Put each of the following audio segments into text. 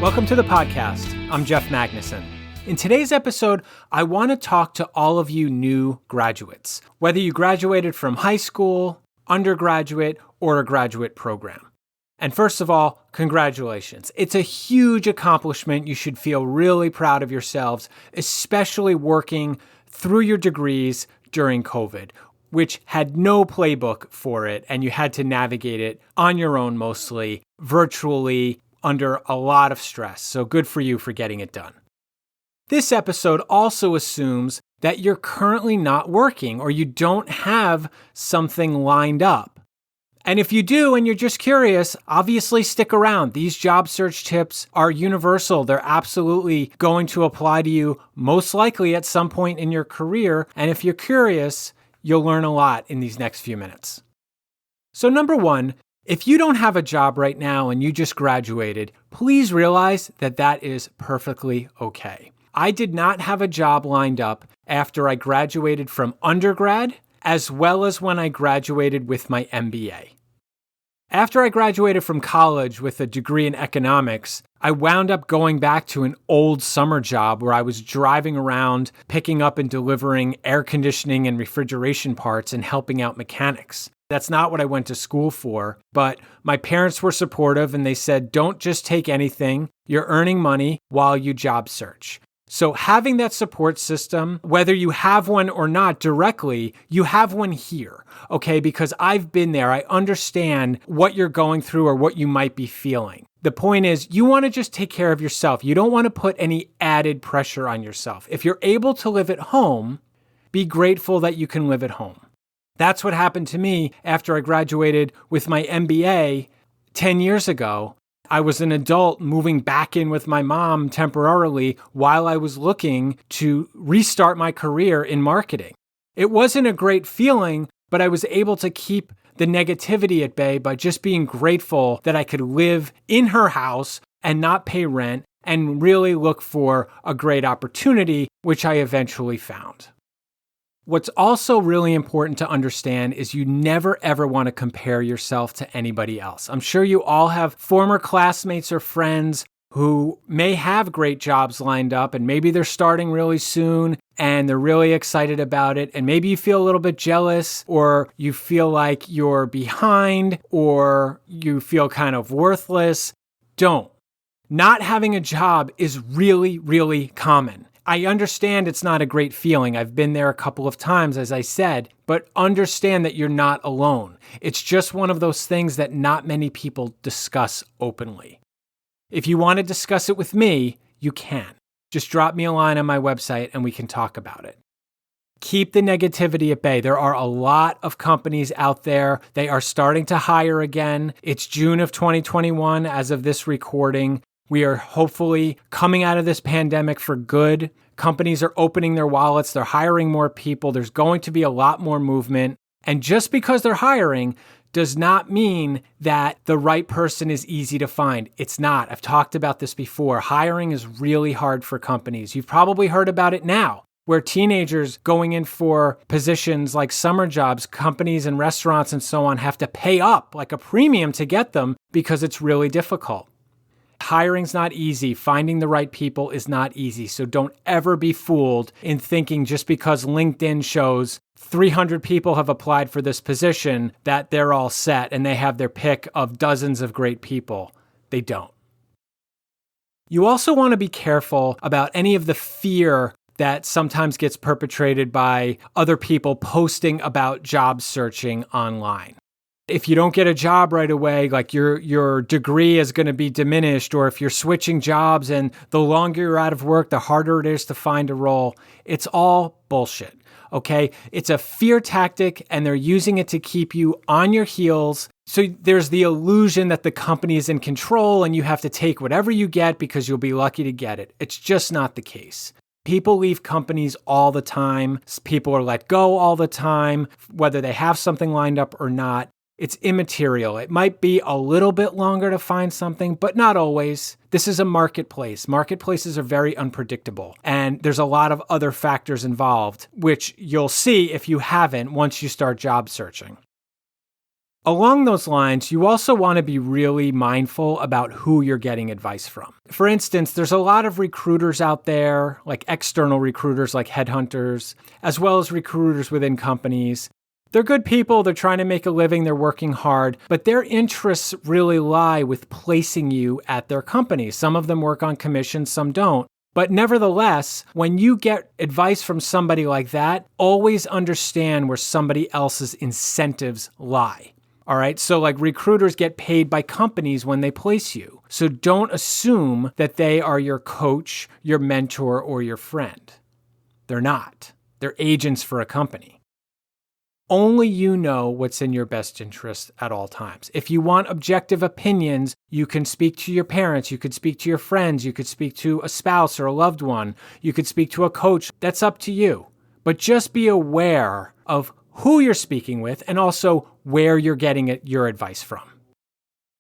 Welcome to the podcast. I'm Jeff Magnuson. In today's episode, I want to talk to all of you new graduates, whether you graduated from high school, undergraduate, or a graduate program. And first of all, congratulations. It's a huge accomplishment. You should feel really proud of yourselves, especially working through your degrees during COVID, which had no playbook for it, and you had to navigate it on your own mostly, virtually, under a lot of stress. So good for you for getting it done. This episode also assumes that you're currently not working or you don't have something lined up. And if you do and you're just curious, obviously stick around. These job search tips are universal. They're absolutely going to apply to you most likely at some point in your career. And if you're curious, you'll learn a lot in these next few minutes. So number one, if you don't have a job right now and you just graduated, please realize that that is perfectly okay. I did not have a job lined up after I graduated from undergrad, as well as when I graduated with my MBA. After I graduated from college with a degree in economics, I wound up going back to an old summer job where I was driving around, picking up and delivering air conditioning and refrigeration parts and helping out mechanics. That's not what I went to school for, but my parents were supportive and they said, don't just take anything. You're earning money while you job search. So having that support system, whether you have one or not directly, you have one here, okay? Because I've been there. I understand what you're going through or what you might be feeling. The point is, you want to just take care of yourself. You don't want to put any added pressure on yourself. If you're able to live at home, be grateful that you can live at home. That's what happened to me after I graduated with my MBA 10 years ago. I was an adult moving back in with my mom temporarily while I was looking to restart my career in marketing. It wasn't a great feeling, but I was able to keep the negativity at bay by just being grateful that I could live in her house and not pay rent and really look for a great opportunity, which I eventually found. What's also really important to understand is you never ever want to compare yourself to anybody else. I'm sure you all have former classmates or friends who may have great jobs lined up and maybe they're starting really soon and they're really excited about it. And maybe you feel a little bit jealous or you feel like you're behind or you feel kind of worthless. Don't. Not having a job is really, really common. I understand it's not a great feeling. I've been there a couple of times, as I said, but understand that you're not alone. It's just one of those things that not many people discuss openly. If you want to discuss it with me, you can. Just drop me a line on my website and we can talk about it. Keep the negativity at bay. There are a lot of companies out there. They are starting to hire again. It's June of 2021 as of this recording. We are hopefully coming out of this pandemic for good. Companies are opening their wallets. They're hiring more people. There's going to be a lot more movement. And just because they're hiring does not mean that the right person is easy to find. It's not. I've talked about this before. Hiring is really hard for companies. You've probably heard about it now, where teenagers going in for positions like summer jobs, companies and restaurants and so on have to pay up like a premium to get them because it's really difficult. Hiring's not easy. Finding the right people is not easy. So don't ever be fooled in thinking just because LinkedIn shows 300 people have applied for this position that they're all set and they have their pick of dozens of great people. They don't. You also want to be careful about any of the fear that sometimes gets perpetrated by other people posting about job searching online. If you don't get a job right away, like your degree is going to be diminished, or if you're switching jobs and the longer you're out of work, the harder it is to find a role, it's all bullshit, okay? It's a fear tactic and they're using it to keep you on your heels. So there's the illusion that the company is in control and you have to take whatever you get because you'll be lucky to get it. It's just not the case. People leave companies all the time. People are let go all the time, whether they have something lined up or not. It's immaterial. It might be a little bit longer to find something, but not always. This is a marketplace. Marketplaces are very unpredictable, and there's a lot of other factors involved, which you'll see if you haven't once you start job searching. Along those lines, you also want to be really mindful about who you're getting advice from. For instance, there's a lot of recruiters out there, like external recruiters, like headhunters, as well as recruiters within companies. They're good people, they're trying to make a living, they're working hard, but their interests really lie with placing you at their company. Some of them work on commission, some don't. But nevertheless, when you get advice from somebody like that, always understand where somebody else's incentives lie. All right. So like recruiters get paid by companies when they place you. So don't assume that they are your coach, your mentor, or your friend. They're not. They're agents for a company. Only you know what's in your best interest at all times. If you want objective opinions, you can speak to your parents, you could speak to your friends, you could speak to a spouse or a loved one, you could speak to a coach. That's up to you. But just be aware of who you're speaking with and also where you're getting your advice from.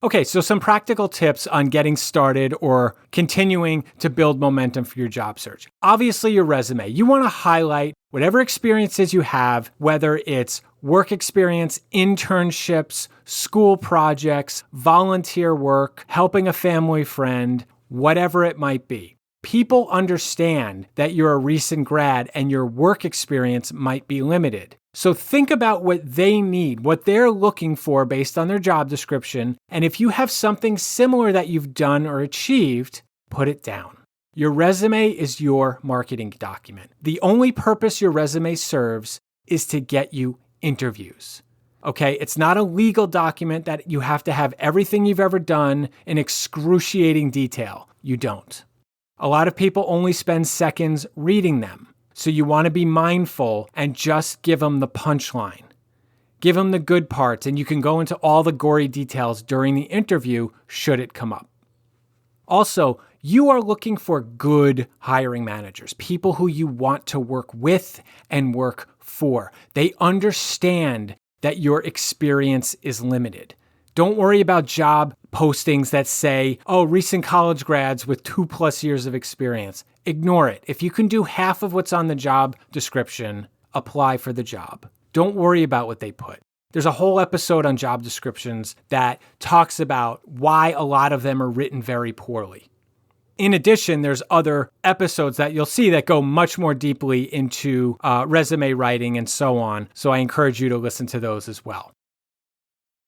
Okay, so some practical tips on getting started or continuing to build momentum for your job search. Obviously, your resume. You want to highlight whatever experiences you have, whether it's work experience, internships, school projects, volunteer work, helping a family friend, whatever it might be. People understand that you're a recent grad and your work experience might be limited. So think about what they need, what they're looking for based on their job description. And if you have something similar that you've done or achieved, put it down. Your resume is your marketing document. The only purpose your resume serves is to get you interviews. Okay, it's not a legal document that you have to have everything you've ever done in excruciating detail. You don't. A lot of people only spend seconds reading them. So you want to be mindful and just give them the punchline. Give them the good parts, and you can go into all the gory details during the interview should it come up. Also, you are looking for good hiring managers, people who you want to work with and work for. They understand that your experience is limited. Don't worry about job postings that say, oh, recent college grads with 2+ years of experience. Ignore it. If you can do half of what's on the job description, apply for the job. Don't worry about what they put. There's a whole episode on job descriptions that talks about why a lot of them are written very poorly. In addition, there's other episodes that you'll see that go much more deeply into resume writing and so on. So I encourage you to listen to those as well.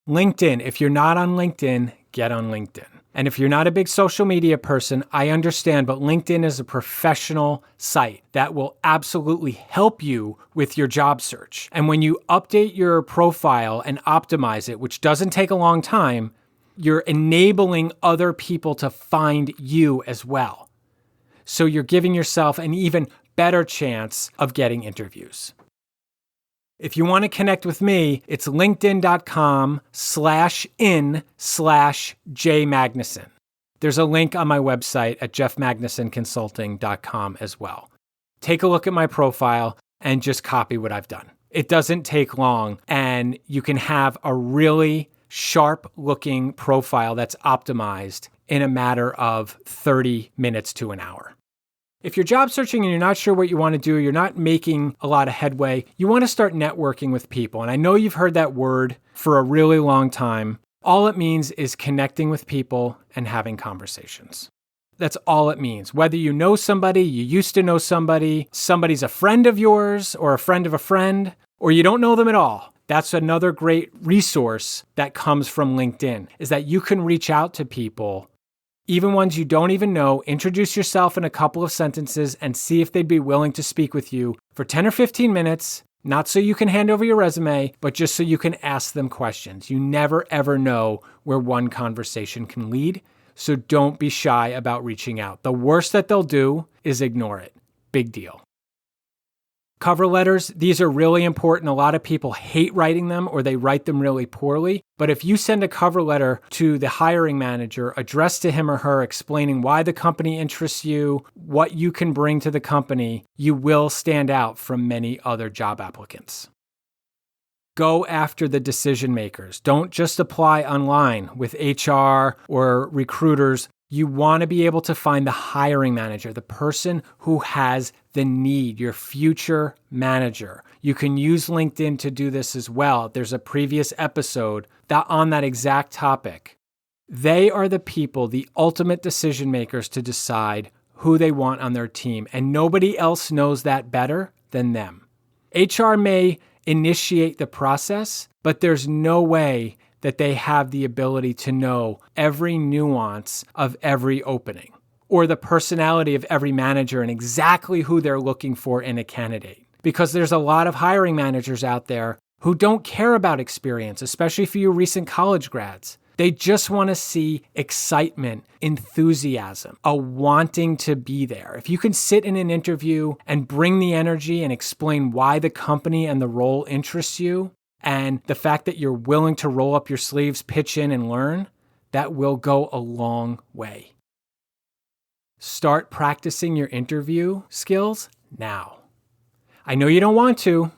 LinkedIn. If you're not on LinkedIn, get on LinkedIn. And if you're not a big social media person, I understand, but LinkedIn is a professional site that will absolutely help you with your job search. And when you update your profile and optimize it, which doesn't take a long time, you're enabling other people to find you as well. So you're giving yourself an even better chance of getting interviews. If you want to connect with me, it's linkedin.com/in/jmagnuson. There's a link on my website at jeffmagnusonconsulting.com as well. Take a look at my profile and just copy what I've done. It doesn't take long, and you can have a really sharp-looking profile that's optimized in a matter of 30 minutes to an hour. If you're job searching and you're not sure what you want to do, you're not making a lot of headway, you want to start networking with people. And I know you've heard that word for a really long time. All it means is connecting with people and having conversations. That's all it means. Whether you know somebody, you used to know somebody, somebody's a friend of yours or a friend of a friend, or you don't know them at all. That's another great resource that comes from LinkedIn, is that you can reach out to people, even ones you don't even know, introduce yourself in a couple of sentences and see if they'd be willing to speak with you for 10 or 15 minutes, not so you can hand over your resume, but just so you can ask them questions. You never, ever know where one conversation can lead, so don't be shy about reaching out. The worst that they'll do is ignore it. Big deal. Cover letters, these are really important. A lot of people hate writing them or they write them really poorly. But if you send a cover letter to the hiring manager addressed to him or her explaining why the company interests you, what you can bring to the company, you will stand out from many other job applicants. Go after the decision makers. Don't just apply online with HR or recruiters. You want to be able to find the hiring manager, the person who has the need, your future manager. You can use LinkedIn to do this as well. There's a previous episode on that exact topic. They are the people, the ultimate decision makers to decide who they want on their team, and nobody else knows that better than them. HR may initiate the process, but there's no way that they have the ability to know every nuance of every opening or the personality of every manager and exactly who they're looking for in a candidate. Because there's a lot of hiring managers out there who don't care about experience, especially for you recent college grads. They just want to see excitement, enthusiasm, a wanting to be there. If you can sit in an interview and bring the energy and explain why the company and the role interests you, and the fact that you're willing to roll up your sleeves, pitch in, and learn, that will go a long way. Start practicing your interview skills now. I know you don't want to.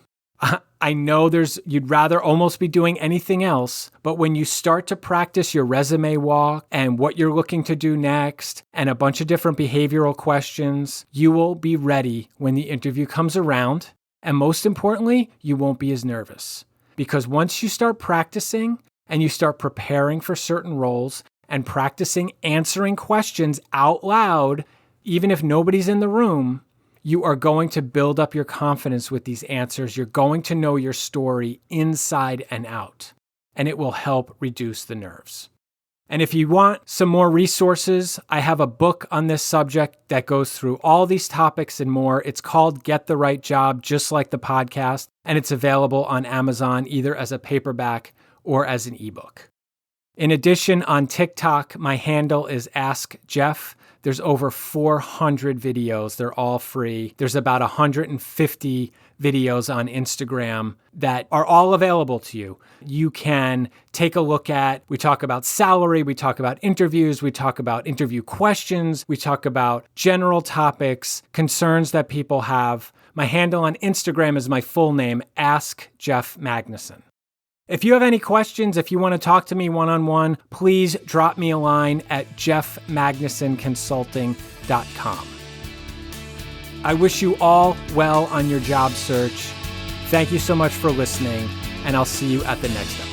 I know you'd rather almost be doing anything else, but when you start to practice your resume walk and what you're looking to do next and a bunch of different behavioral questions, you will be ready when the interview comes around. And most importantly, you won't be as nervous. Because once you start practicing and you start preparing for certain roles and practicing answering questions out loud, even if nobody's in the room, you are going to build up your confidence with these answers. You're going to know your story inside and out, and it will help reduce the nerves. And if you want some more resources, I have a book on this subject that goes through all these topics and more. It's called Get the Right Job, just like the podcast, and it's available on Amazon either as a paperback or as an ebook. In addition, on TikTok, my handle is Ask Jeff. There's over 400 videos. They're all free. There's about 150 videos on Instagram that are all available to you. You can take a look at, we talk about salary, we talk about interviews, we talk about interview questions, we talk about general topics, concerns that people have. My handle on Instagram is my full name, Ask Jeff Magnuson. If you have any questions, if you want to talk to me one-on-one, please drop me a line at jeffmagnusonconsulting.com. I wish you all well on your job search. Thank you so much for listening, and I'll see you at the next episode.